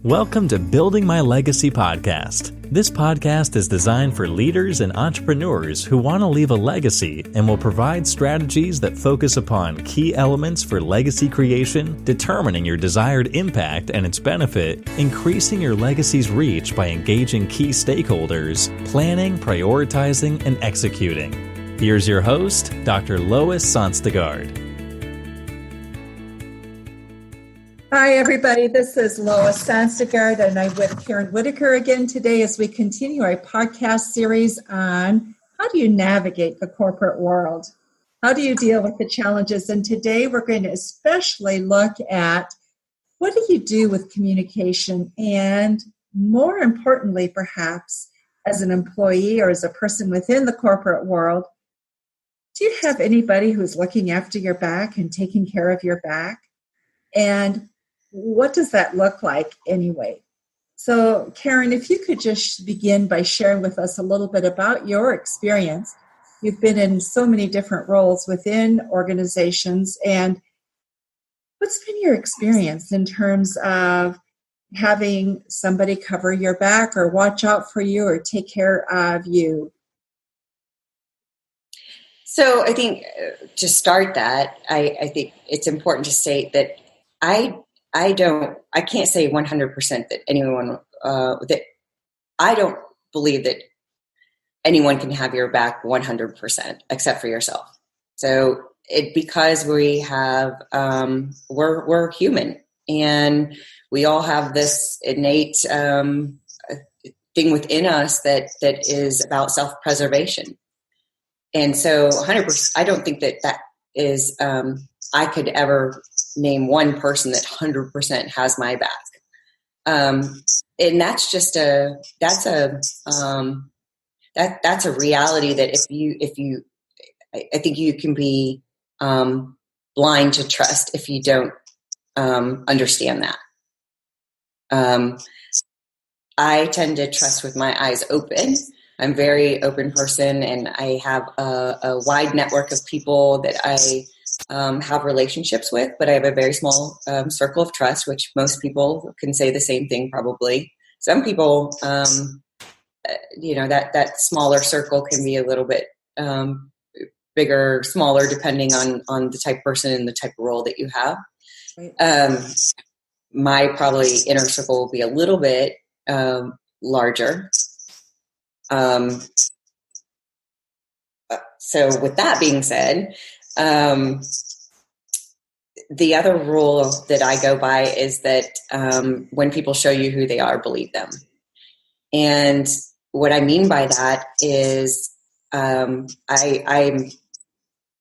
Welcome to Building My Legacy podcast. This podcast is designed for leaders and entrepreneurs who want to leave a legacy and will provide strategies that focus upon key elements for legacy creation, determining your desired impact and its benefit, increasing your legacy's reach by engaging key stakeholders, planning, prioritizing, and executing. Here's your host, Dr. Lois Sonstegard. Hi, everybody. This is Lois Sonstegard, and I'm with Karen Whitaker again today as we continue our podcast series on how do you navigate the corporate world? How do you deal with the challenges? And today we're going to especially look at what do you do with communication, and more importantly, perhaps, as an employee or as a person within the corporate world, do you have anybody who's looking after your back and taking care of your back? And what does that look like anyway? So, Karen, if you could just begin by sharing with us a little bit about your experience. You've been in so many different roles within organizations, and what's been your experience in terms of having somebody cover your back or watch out for you or take care of you? So I think to start that, I think it's important to state that I can't say 100% that anyone, that I don't believe that anyone can have your back 100% except for yourself. So because we have, we're human, and we all have this innate thing within us that is about self-preservation. And so 100%, I don't think that is, I could ever name one person that 100% has my back. And that's just that's a reality that I think you can be blind to trust if you don't understand that. I tend to trust with my eyes open. I'm a very open person, and I have a wide network of people that I have relationships with, but I have a very small circle of trust, which most people can say the same thing probably. Some people, that smaller circle can be a little bit bigger, smaller, depending on the type of person and the type of role that you have. My probably inner circle will be a little bit larger. So with that being said, the other rule that I go by is that when people show you who they are, believe them. And what I mean by that is I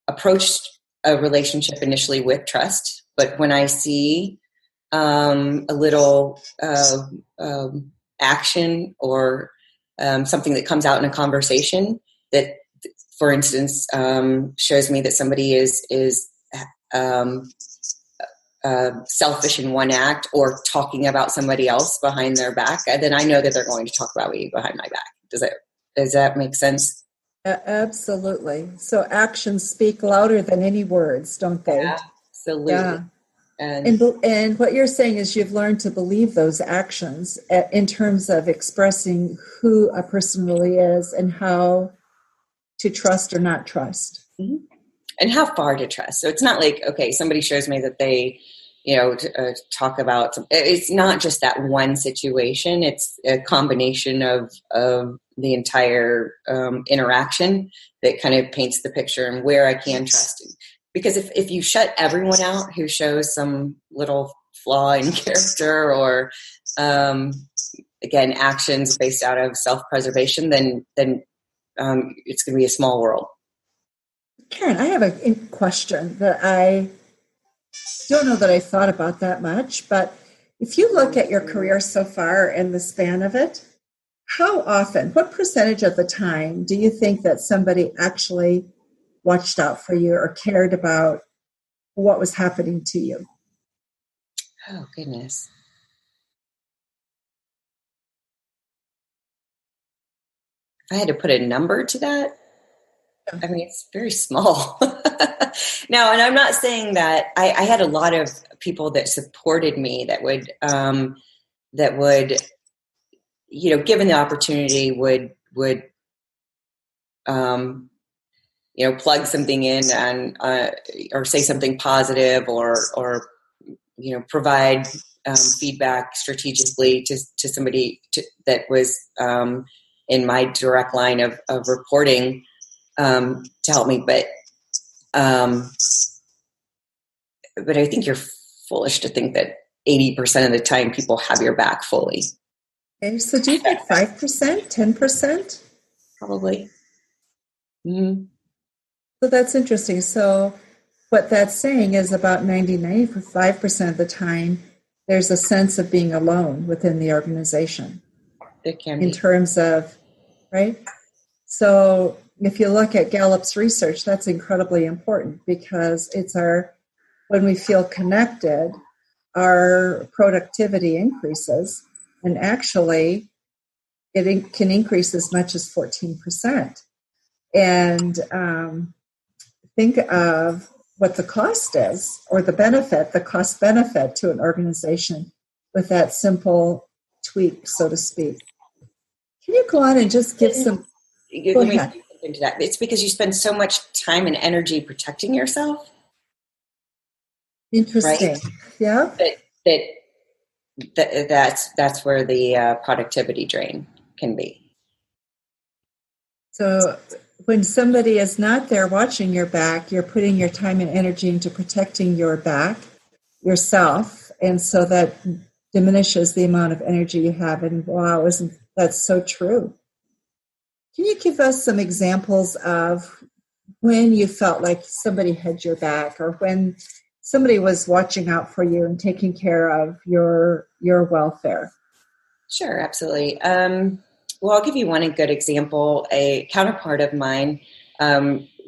approached a relationship initially with trust, but when I see a little action or something that comes out in a conversation that, for instance, shows me that somebody is selfish in one act or talking about somebody else behind their back, then I know that they're going to talk about me behind my back. Does that make sense? Absolutely. So actions speak louder than any words, don't they? Absolutely. Yeah. And what you're saying is you've learned to believe those actions in terms of expressing who a person really is and how to trust or not trust. Mm-hmm. And how far to trust. So it's not like, okay, somebody shows me that they, talk about, it's not just that one situation. It's a combination of the entire interaction that kind of paints the picture and where I can trust. Because if you shut everyone out who shows some little flaw in character or, again, actions based out of self-preservation, then it's going to be a small world. Karen, I have a question that I don't know that I thought about that much, but if you look at your career so far and the span of it, how often, what percentage of the time do you think that somebody actually watched out for you or cared about what was happening to you? Oh, goodness. If I had to put a number to that, I mean, it's very small. Now, and I'm not saying that I had a lot of people that supported me that would that would, given the opportunity, would plug something in and or say something positive or provide feedback strategically to somebody that was in my direct line of reporting to help me. But I think you're foolish to think that 80% of the time people have your back fully. Okay, so do you think 5%, 10%? Probably. Mm-hmm. So that's interesting. So what that's saying is about 95% of the time, there's a sense of being alone within the organization. It can be. In terms of, right? So if you look at Gallup's research, that's incredibly important because when we feel connected, our productivity increases, and actually it can increase as much as 14%. And think of what the cost is, or the cost benefit to an organization with that simple tweak, so to speak. Can you go on and just give some... Go ahead. Into that. It's because you spend so much time and energy protecting yourself. Interesting. Right? Yeah. That's where the productivity drain can be. So when somebody is not there watching your back, you're putting your time and energy into protecting your back, yourself, and so that diminishes the amount of energy you have. And wow, isn't that so true? Can you give us some examples of when you felt like somebody had your back, or when somebody was watching out for you and taking care of your welfare? Sure, absolutely. Well, I'll give you one good example. A counterpart of mine,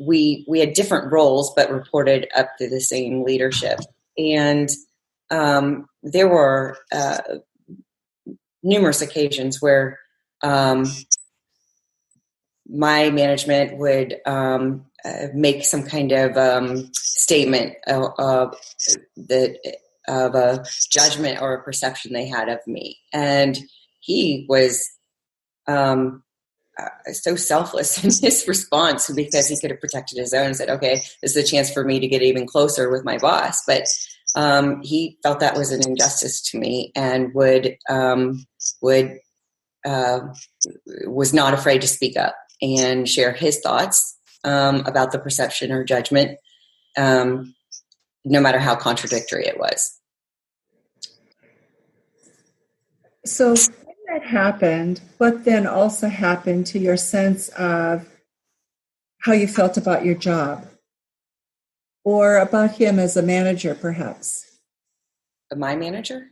we had different roles, but reported up to the same leadership. And there were numerous occasions where my management would make some kind of statement of a judgment or a perception they had of me. And he was so selfless in his response, because he could have protected his own and said, okay, this is a chance for me to get even closer with my boss. But he felt that was an injustice to me, and was not afraid to speak up and share his thoughts about the perception or judgment, no matter how contradictory it was. So when that happened, what then also happened to your sense of how you felt about your job, or about him as a manager, perhaps? My manager?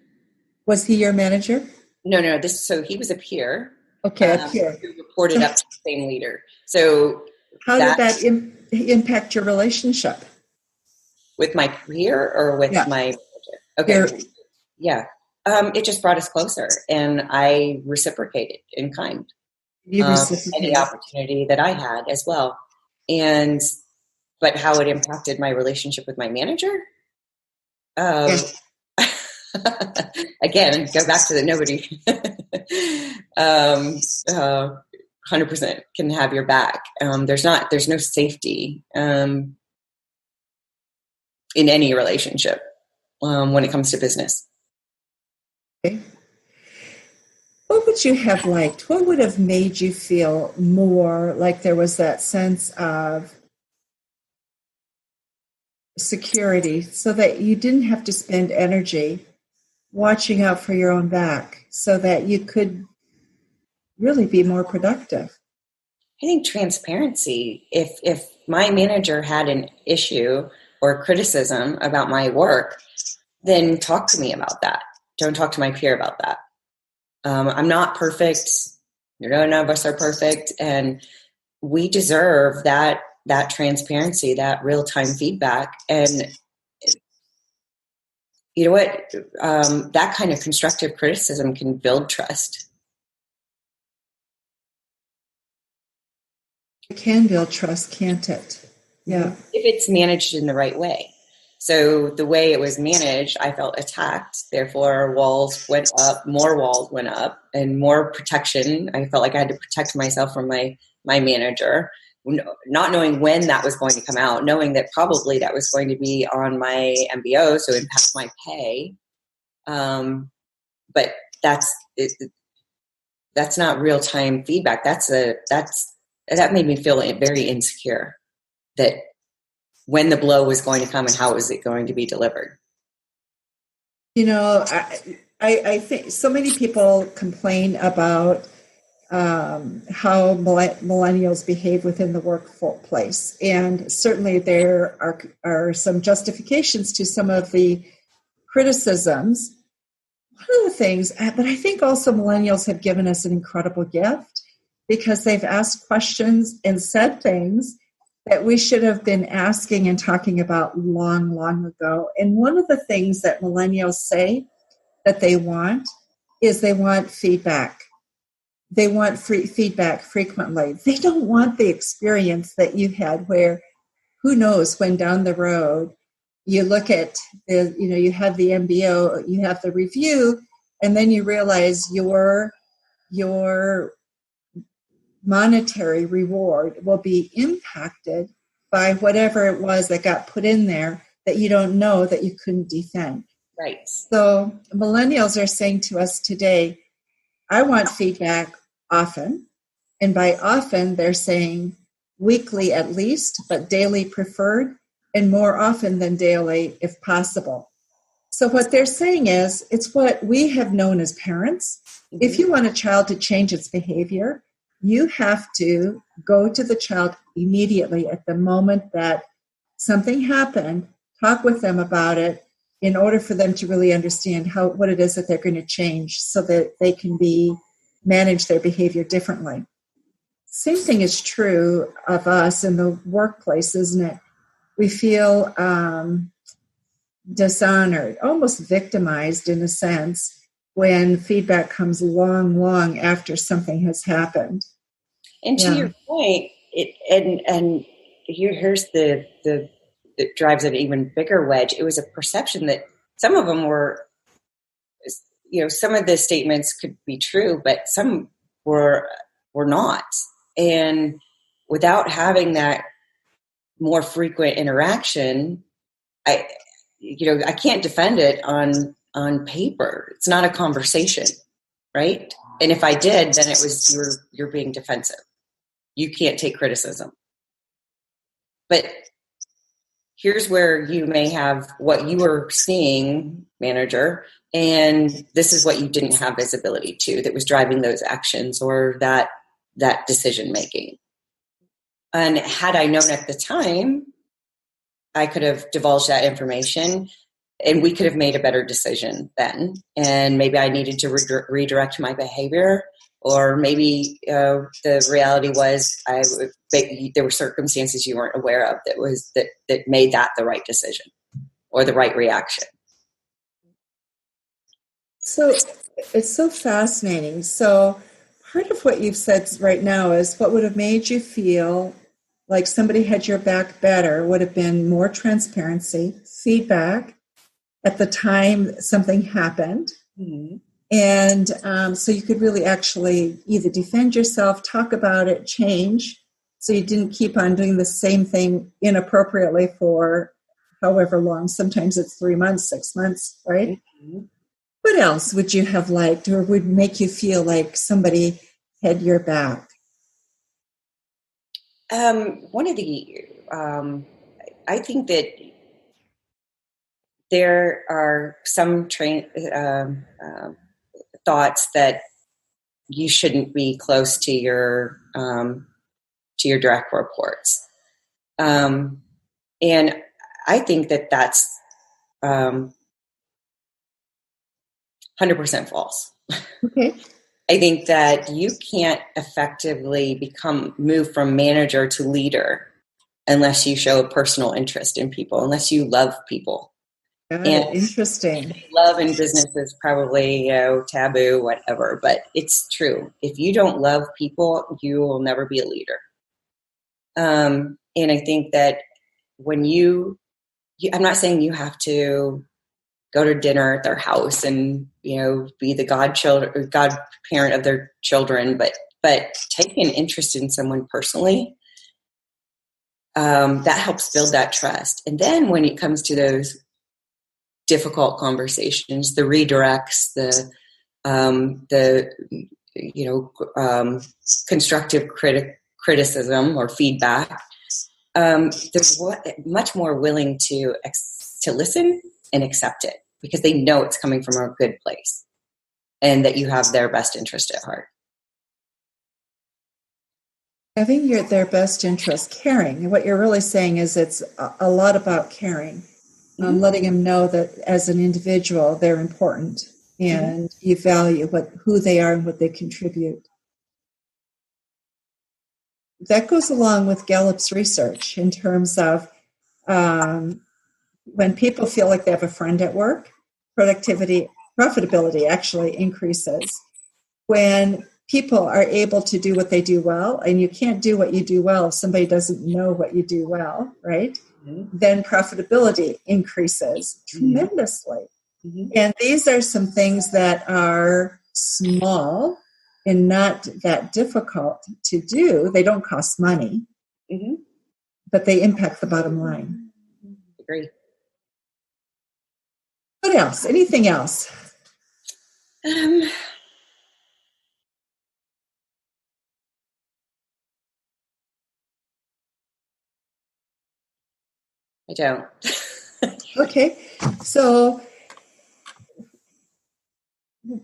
Was he your manager? No. So he was a peer. Okay, a peer. Who reported up to the same leader. So how did that impact your relationship? With my peer or with my manager? Okay. Yeah. It just brought us closer, and I reciprocated in kind. Any opportunity that I had as well. But how it impacted my relationship with my manager? Again, go back to the nobody. 100% can have your back. There's no safety in any relationship when it comes to business. Okay. What would you have liked? What would have made you feel more like there was that sense of security, so that you didn't have to spend energy watching out for your own back, so that you could really be more productive? I think transparency. If my manager had an issue or criticism about my work, then talk to me about that. Don't talk to my peer about that. I'm not perfect. None of us are perfect, and we deserve that transparency, that real-time feedback. And you know what? That kind of constructive criticism can build trust. It can build trust, can't it? Yeah. If it's managed in the right way. So the way it was managed, I felt attacked. Therefore, walls went up, more walls went up, and more protection. I felt like I had to protect myself from my manager, not knowing when that was going to come out, knowing that probably that was going to be on my MBO, so impact my pay. But that's not real time feedback. That made me feel very insecure. That when the blow was going to come and how was it going to be delivered. I think so many people complain about how millennials behave within the workplace. And certainly there are some justifications to some of the criticisms. One of the things, but I think also millennials have given us an incredible gift because they've asked questions and said things that we should have been asking and talking about long, long ago. And one of the things that millennials say that they want is they want feedback. They want feedback frequently. They don't want the experience that you had where, who knows, when down the road, you look at you have the MBO, you have the review, and then you realize your monetary reward will be impacted by whatever it was that got put in there that you don't know, that you couldn't defend. Right. So millennials are saying to us today, I want feedback often. And by often, they're saying weekly at least, but daily preferred, and more often than daily if possible. So what they're saying is, it's what we have known as parents. Mm-hmm. If you want a child to change its behavior, you have to go to the child immediately at the moment that something happened, talk with them about it in order for them to really understand what it is that they're going to change so that they can manage their behavior differently. Same thing is true of us in the workplace, isn't it? We feel dishonored, almost victimized in a sense, when feedback comes long, long after something has happened. And to your point, here's the that drives an even bigger wedge. It was a perception that some of them were, some of the statements could be true, but some were not. And without having that more frequent interaction, I can't defend it on paper. It's not a conversation, right? And if I did, then it was you're being defensive. You can't take criticism. But here's where you may have what you were seeing, manager, and this is what you didn't have visibility to that was driving those actions or that decision making. And had I known at the time, I could have divulged that information and we could have made a better decision then. And maybe I needed to redirect my behavior, or maybe the reality was there were circumstances you weren't aware of that made that the right decision or the right reaction. So it's so fascinating. So part of what you've said right now is what would have made you feel like somebody had your back better would have been more transparency, feedback at the time something happened. Mm-hmm. And so you could really actually either defend yourself, talk about it, change, so you didn't keep on doing the same thing inappropriately for however long. Sometimes it's 3 months, 6 months, right? Mm-hmm. What else would you have liked or would make you feel like somebody had your back? One of the, I think that there are some thoughts that you shouldn't be close to your direct reports, and I think that that's 100% false. Okay. I think that you can't effectively move from manager to leader unless you show a personal interest in people, unless you love people. Interesting. Love in business is probably taboo, whatever, but it's true. If you don't love people, you will never be a leader. And I think that when you I'm not saying you have to go to dinner at their house and, be the godparent of their children, but take an interest in someone personally. That helps build that trust. And then when it comes to those difficult conversations, the redirects, the constructive criticism or feedback, they're much more willing to listen and accept it because they know it's coming from a good place and that you have their best interest at heart. Having their best interest, caring. What you're really saying is it's a lot about caring, letting them know that as an individual, they're important and you value who they are and what they contribute. That goes along with Gallup's research in terms of when people feel like they have a friend at work, profitability actually increases. When people are able to do what they do well, and you can't do what you do well if somebody doesn't know what you do well, right? Then profitability increases tremendously. And these are some things that are small and not that difficult to do. They don't cost money, but they impact the bottom line. Agree. What else? Anything else? I don't. Okay. So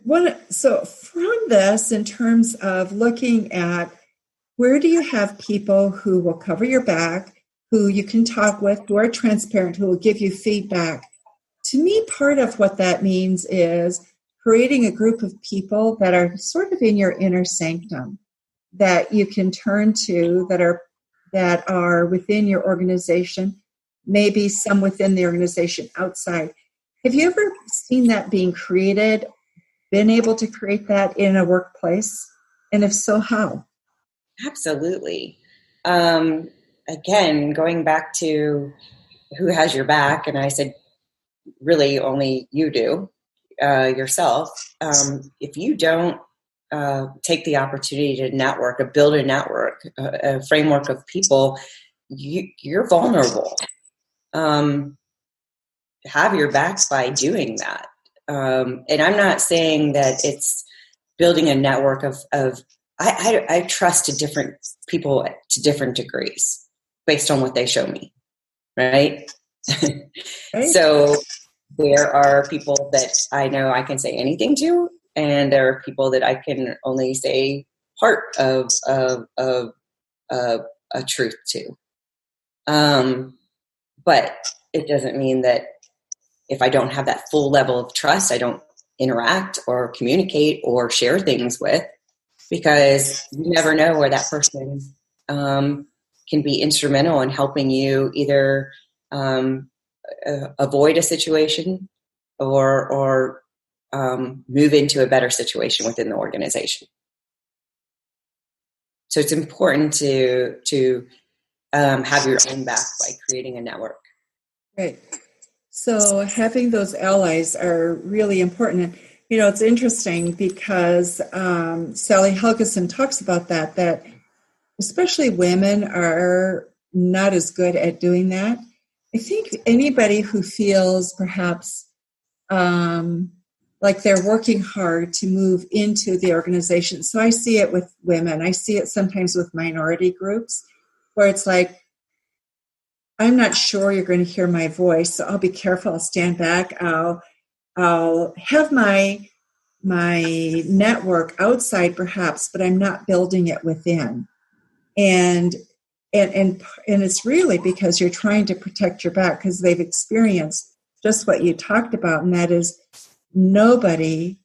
from this, in terms of looking at where do you have people who will cover your back, who you can talk with, who are transparent, who will give you feedback. To me, part of what that means is creating a group of people that are sort of in your inner sanctum that you can turn to, that are within your organization, maybe some within the organization outside. Have you ever seen that being created, been able to create that in a workplace? And if so, how? Absolutely. Again, going back to who has your back, and I said, really only you do, yourself. If you don't take the opportunity to network, build a network, a framework of people, you're vulnerable. Have your back by doing that. And I'm not saying that it's building a network of I trust to different people to different degrees based on what they show me. Right? Right. So there are people that I know I can say anything to, and there are people that I can only say part of a truth to. But it doesn't mean that if I don't have that full level of trust, I don't interact or communicate or share things with, because you never know where that person can be instrumental in helping you either avoid a situation or move into a better situation within the organization. So it's important to have your own back by creating a network. Right. So having those allies are really important. And, it's interesting because Sally Helgeson talks about that especially women are not as good at doing that. I think anybody who feels perhaps like they're working hard to move into the organization. So I see it with women. I see it sometimes with minority groups where it's like, I'm not sure you're going to hear my voice, so I'll be careful. I'll stand back. I'll have my network outside perhaps, but I'm not building it within. And it's really because you're trying to protect your back, because they've experienced just what you talked about, and that is nobody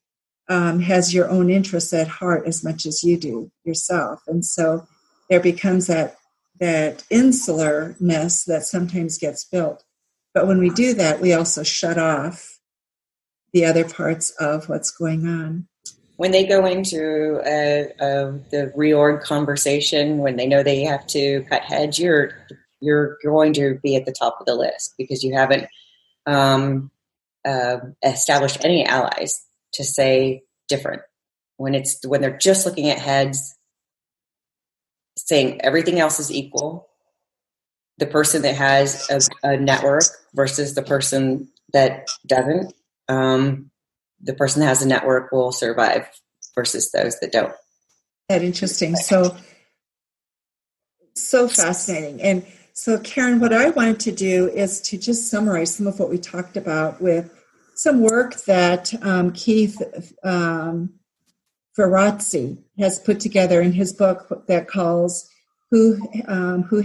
has your own interests at heart as much as you do yourself. And so there becomes that insularness that sometimes gets built. But when we do that, we also shut off the other parts of what's going on. When they go into the reorg conversation, when they know they have to cut heads, you're you're going to be at the top of the list because you haven't established any allies to say different. When they're just looking at heads, saying everything else is equal, the person that has a network versus the person that doesn't, the person that has a network will survive versus those that don't. That interesting. So fascinating. And so, Karen, what I wanted to do is to just summarize some of what we talked about with some work that Keith Ferrazzi has put together in his book that calls Who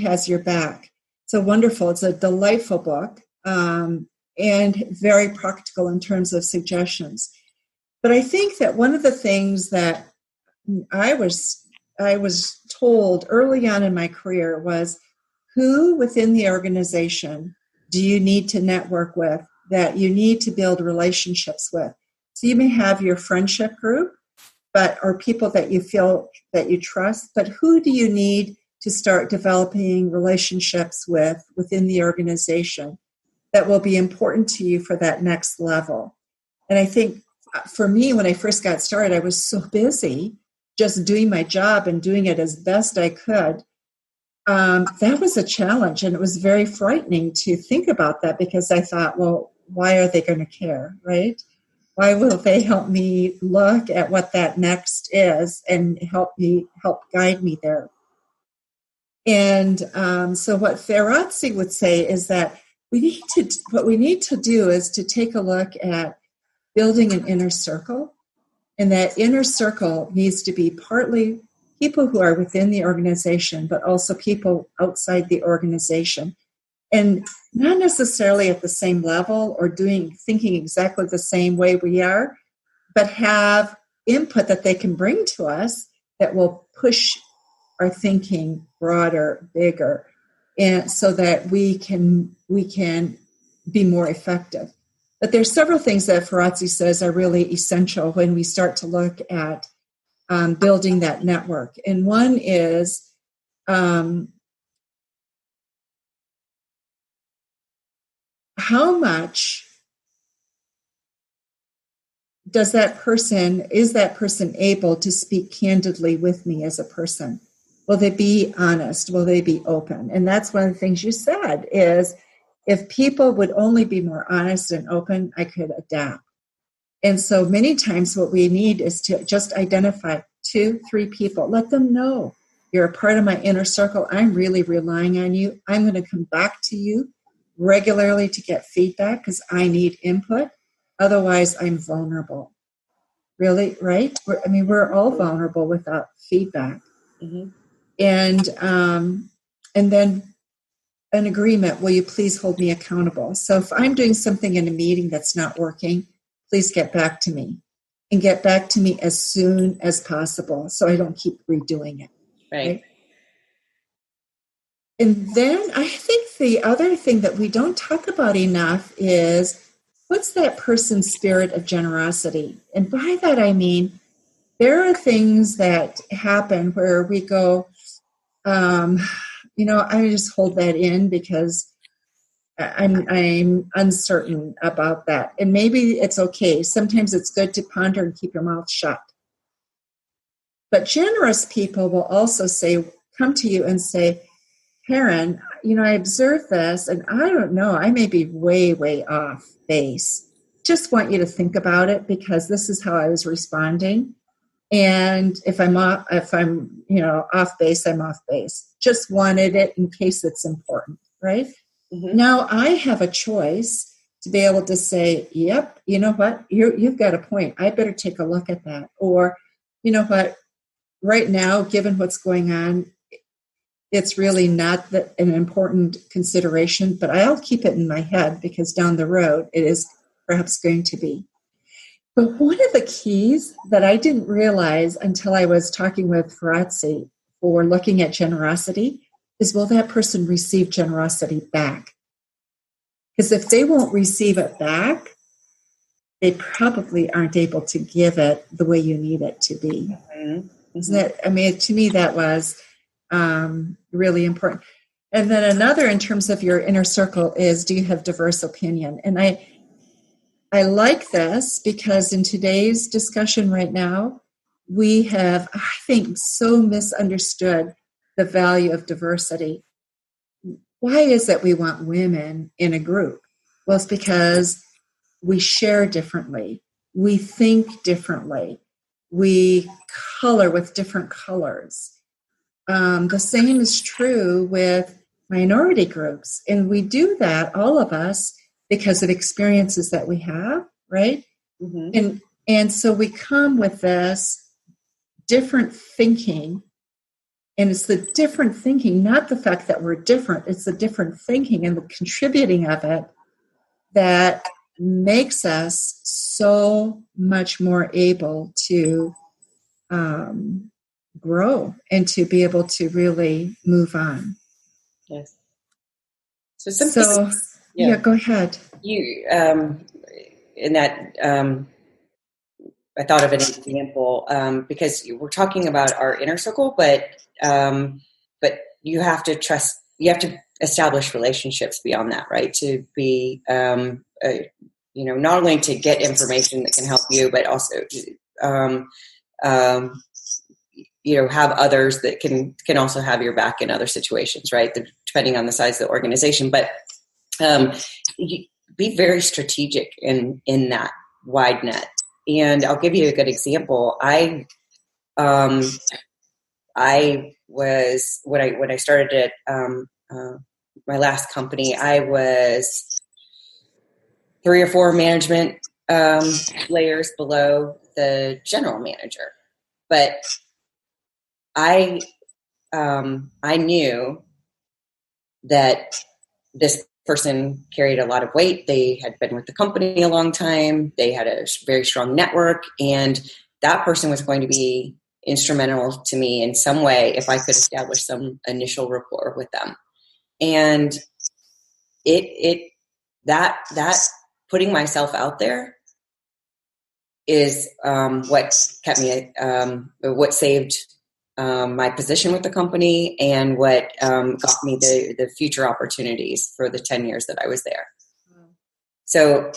Has Your Back. So wonderful. It's a delightful book and very practical in terms of suggestions. But I think that one of the things that I was told early on in my career was, who within the organization do you need to network with, that you need to build relationships with? So you may have your friendship group, or people that you feel that you trust, but who do you need to start developing relationships with within the organization that will be important to you for that next level? And I think for me, when I first got started, I was so busy just doing my job and doing it as best I could. That was a challenge, and it was very frightening to think about that, because I thought, well, why are they going to care, right? Why will they help me look at what that next is and help guide me there? And so what Ferrazzi would say is that what we need to do is to take a look at building an inner circle. And that inner circle needs to be partly people who are within the organization, but also people outside the organization. And not necessarily at the same level or thinking exactly the same way we are, but have input that they can bring to us that will push our thinking broader, bigger, and so that we can be more effective. But there's several things that Ferrazzi says are really essential when we start to look at building that network. And one is how much is that person able to speak candidly with me as a person? Will they be honest? Will they be open? And that's one of the things you said is, if people would only be more honest and open, I could adapt. And so many times what we need is to just identify 2-3 people. Let them know you're a part of my inner circle. I'm really relying on you. I'm going to come back to you regularly to get feedback because I need input. Otherwise, I'm vulnerable. Really, right? We're all vulnerable without feedback. Mm-hmm. And then an agreement. Will you please hold me accountable? So if I'm doing something in a meeting that's not working, please get back to me, and get back to me as soon as possible so I don't keep redoing it. Right? And then I think the other thing that we don't talk about enough is, what's that person's spirit of generosity? And by that I mean, there are things that happen where we go, I just hold that in because I'm uncertain about that. And maybe it's okay. Sometimes it's good to ponder and keep your mouth shut. But generous people will also come to you and say, Karen, I observed this and I don't know, I may be way, way off base. Just want you to think about it because this is how I was responding. And if I'm off base, I'm off base. Just wanted it in case it's important, right? Mm-hmm. Now I have a choice to be able to say, yep, you know what, you've got a point. I better take a look at that. Or, you know what, right now, given what's going on, it's really not an important consideration, but I'll keep it in my head because down the road it is perhaps going to be. But one of the keys that I didn't realize until I was talking with Ferrazzi for looking at generosity is, will that person receive generosity back? Because if they won't receive it back, they probably aren't able to give it the way you need it to be. Mm-hmm. Isn't that, to me, that was really important. And then another in terms of your inner circle is, do you have diverse opinion? And I like this because in today's discussion right now, we have, I think, so misunderstood the value of diversity. Why is it we want women in a group? Well, it's because we share differently. We think differently. We color with different colors. The same is true with minority groups. And we do that, all of us, because of experiences that we have, right? Mm-hmm. And so we come with this different thinking. And it's the different thinking, not the fact that we're different. It's the different thinking and the contributing of it that makes us so much more able to grow and to be able to really move on. Yes. So yeah, go ahead. You in that I thought of an example because we're talking about our inner circle, but you have to trust. You have to establish relationships beyond that, right? To be not only to get information that can help you, but also have others that can also have your back in other situations, right? Depending on the size of the organization, but be very strategic in that wide net. And I'll give you a good example. I was when I started at my last company, I was 3 or 4 management layers below the general manager, but I knew that this person carried a lot of weight. They had been with the company a long time. They had a very strong network, and that person was going to be instrumental to me in some way if I could establish some initial rapport with them. And that putting myself out there is what kept me, what saved my position with the company, and what got me the future opportunities for the 10 years that I was there. So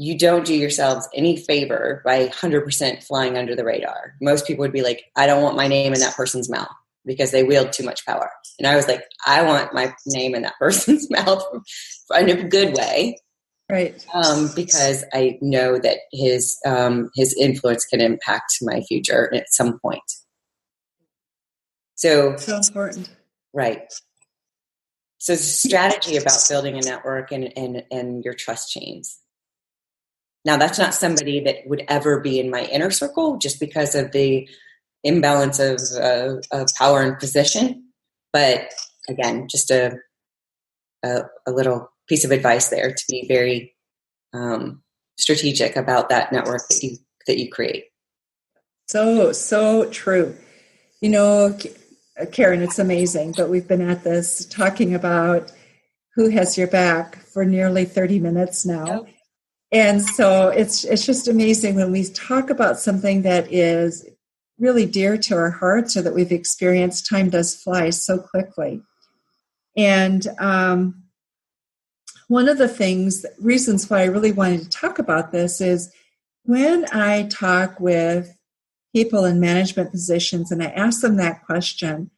you don't do yourselves any favor by 100% flying under the radar. Most people would be like, I don't want my name in that person's mouth because they wield too much power. And I was like, I want my name in that person's mouth in a good way. Right. Because I know that his influence can impact my future at some point. So important. Right. So it's a strategy about building a network and your trust chains. Now, that's not somebody that would ever be in my inner circle just because of the imbalance of power and position. But again, just a little piece of advice there to be very strategic about that network that you create. So true. You know, Karen, it's amazing, but we've been at this talking about who has your back for nearly 30 minutes now. Yep. And so it's just amazing when we talk about something that is really dear to our hearts or that we've experienced. Time does fly so quickly. And one of the reasons why I really wanted to talk about this is when I talk with people in management positions and I ask them that question,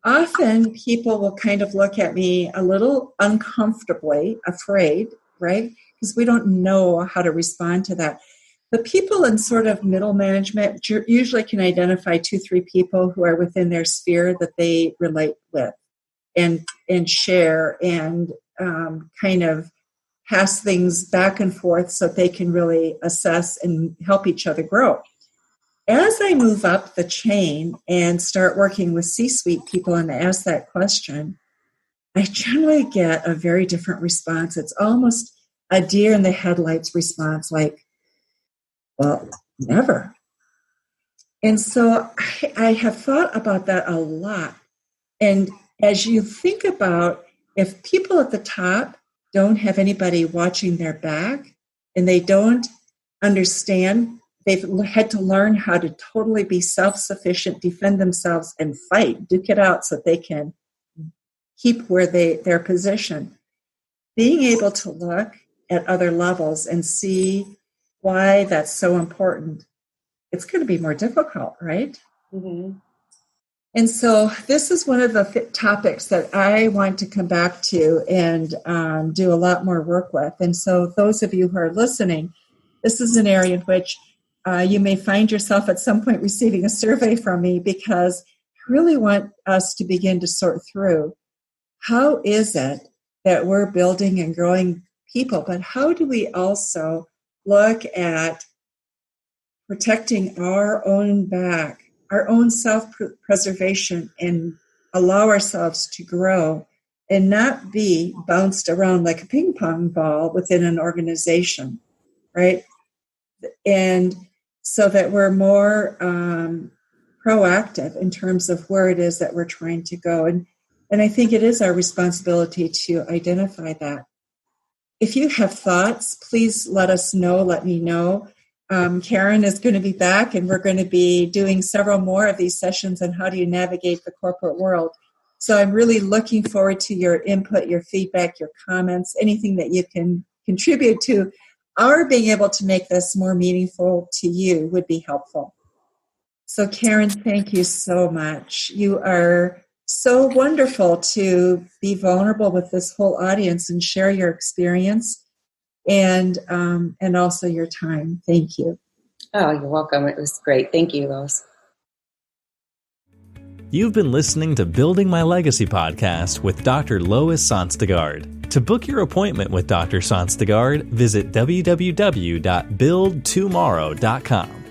often people will kind of look at me a little uncomfortably, afraid, right? Because we don't know how to respond to that. The people in sort of middle management usually can identify 2-3 people who are within their sphere that they relate with and share and kind of pass things back and forth so that they can really assess and help each other grow. As I move up the chain and start working with C-suite people and ask that question, I generally get a very different response. It's almost a deer in the headlights response, like, well, never. And so I have thought about that a lot. And as you think about if people at the top don't have anybody watching their back and they don't understand they've had to learn how to totally be self-sufficient, defend themselves, and fight, duke it out so that they can keep where their position. Being able to look at other levels and see why that's so important, it's going to be more difficult, right? Mm-hmm. And so this is one of the topics that I want to come back to and do a lot more work with. And so those of you who are listening, this is an area in which you may find yourself at some point receiving a survey from me, because I really want us to begin to sort through how is it that we're building and growing people, but how do we also look at protecting our own back, our own self-preservation, and allow ourselves to grow and not be bounced around like a ping pong ball within an organization, right? And so that we're more proactive in terms of where it is that we're trying to go. And I think it is our responsibility to identify that. If you have thoughts, please let us know, let me know. Karen is going to be back, and we're going to be doing several more of these sessions on how do you navigate the corporate world. So I'm really looking forward to your input, your feedback, your comments, anything that you can contribute to our being able to make this more meaningful to you would be helpful. So Karen, thank you so much. You are so wonderful to be vulnerable with this whole audience and share your experience and also your time. Thank you. Oh, you're welcome. It was great. Thank you, Lois. You've been listening to Building My Legacy podcast with Dr. Lois Sonstegard. To book your appointment with Dr. Sonstegard, visit www.buildtomorrow.com.